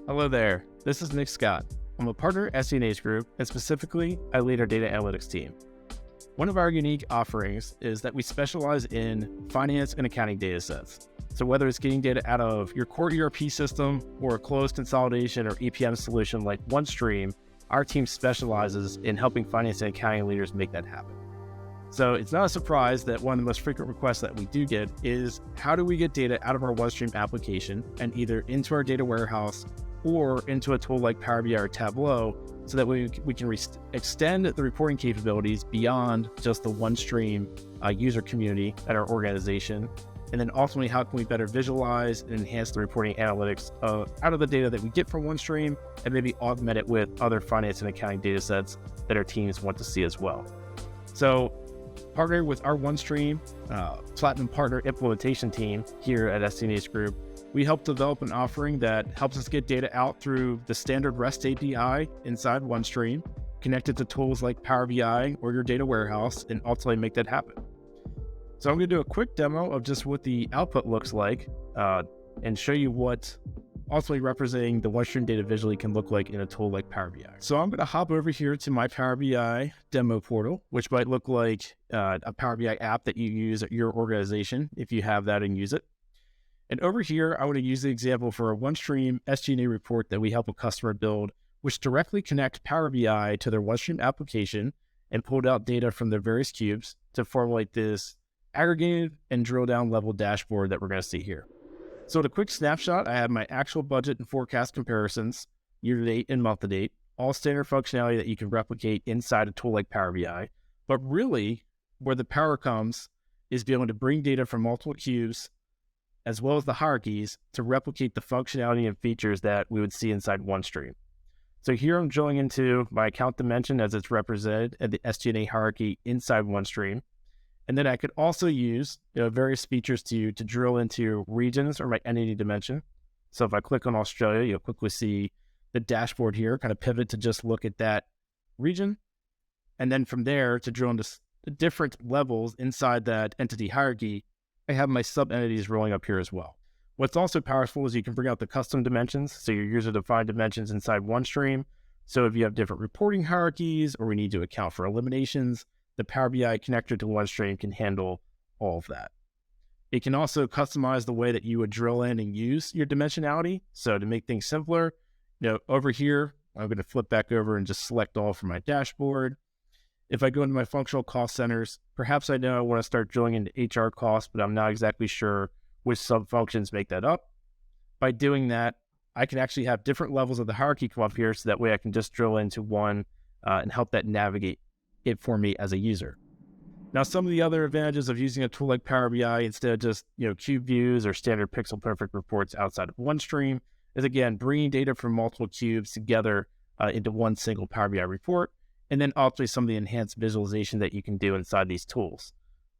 Hello there, this is Nick Scott. I'm a partner at SC&H Group, and specifically, I lead our data analytics team. One of our unique offerings is that we specialize in finance and accounting data sets. So whether it's getting data out of your core ERP system or a closed consolidation or EPM solution like OneStream, our team specializes in helping finance and accounting leaders make that happen. So it's not a surprise that one of the most frequent requests that we do get is how do we get data out of our OneStream application and either into our data warehouse or into a tool like Power BI or Tableau so that we can extend the reporting capabilities beyond just the OneStream user community at our organization. And then ultimately, how can we better visualize and enhance the reporting analytics out of the data that we get from OneStream and maybe augment it with other finance and accounting data sets that our teams want to see as well. So partnering with our OneStream Platinum Partner Implementation team here at SC&H Group, we help develop an offering that helps us get data out through the standard REST API inside OneStream, connected to tools like Power BI or your data warehouse, and ultimately make that happen. So I'm going to do a quick demo of just what the output looks like and show you what ultimately representing the OneStream data visually can look like in a tool like Power BI. So I'm going to hop over here to my Power BI demo portal, which might look like a Power BI app that you use at your organization if you have that and use it. And over here, I want to use the example for a OneStream SG&A report that we help a customer build, which directly connects Power BI to their OneStream application and pulled out data from their various cubes to formulate this aggregated and drill down level dashboard that we're going to see here. So at a quick snapshot, I have my actual budget and forecast comparisons, year to date and month to date, all standard functionality that you can replicate inside a tool like Power BI. But really, where the power comes is being able to bring data from multiple cubes as well as the hierarchies to replicate the functionality and features that we would see inside OneStream. So here I'm drilling into my account dimension as it's represented at the SG&A hierarchy inside OneStream. And then I could also use various features to drill into regions or my entity dimension. So if I click on Australia, you'll quickly see the dashboard here, kind of pivot to just look at that region. And then from there to drill into the different levels inside that entity hierarchy, I have my sub-entities rolling up here as well. What's also powerful is you can bring out the custom dimensions, so your user-defined dimensions inside OneStream. So if you have different reporting hierarchies or we need to account for eliminations, the Power BI connector to OneStream can handle all of that. It can also customize the way that you would drill in and use your dimensionality. So to make things simpler, over here, I'm going to flip back over and just select all from my dashboard. If I go into my functional cost centers, perhaps I know I want to start drilling into HR costs, but I'm not exactly sure which sub-functions make that up. By doing that, I can actually have different levels of the hierarchy come up here, so that way I can just drill into one and help that navigate it for me as a user. Now, some of the other advantages of using a tool like Power BI instead of just cube views or standard pixel perfect reports outside of OneStream is, again, bringing data from multiple cubes together into one single Power BI report. And then ultimately some of the enhanced visualization that you can do inside these tools.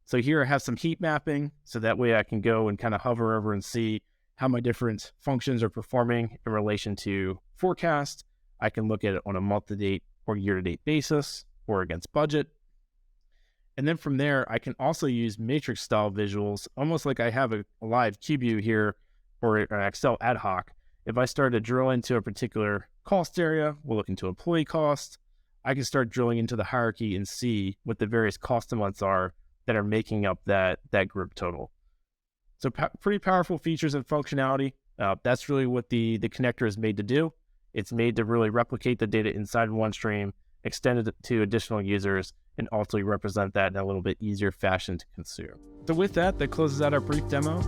So here I have some heat mapping, so that way I can go and kind of hover over and see how my different functions are performing in relation to forecast. I can look at it on a month-to-date or year-to-date basis or against budget. And then from there, I can also use matrix style visuals, almost like I have a live cube view here or an Excel ad hoc. If I start to drill into a particular cost area, we'll look into employee cost. I can start drilling into the hierarchy and see what the various cost amounts are that are making up that group total. So pretty powerful features and functionality. That's really what the connector is made to do. It's made to really replicate the data inside OneStream, extend it to additional users, and ultimately represent that in a little bit easier fashion to consume. So with that closes out our brief demo.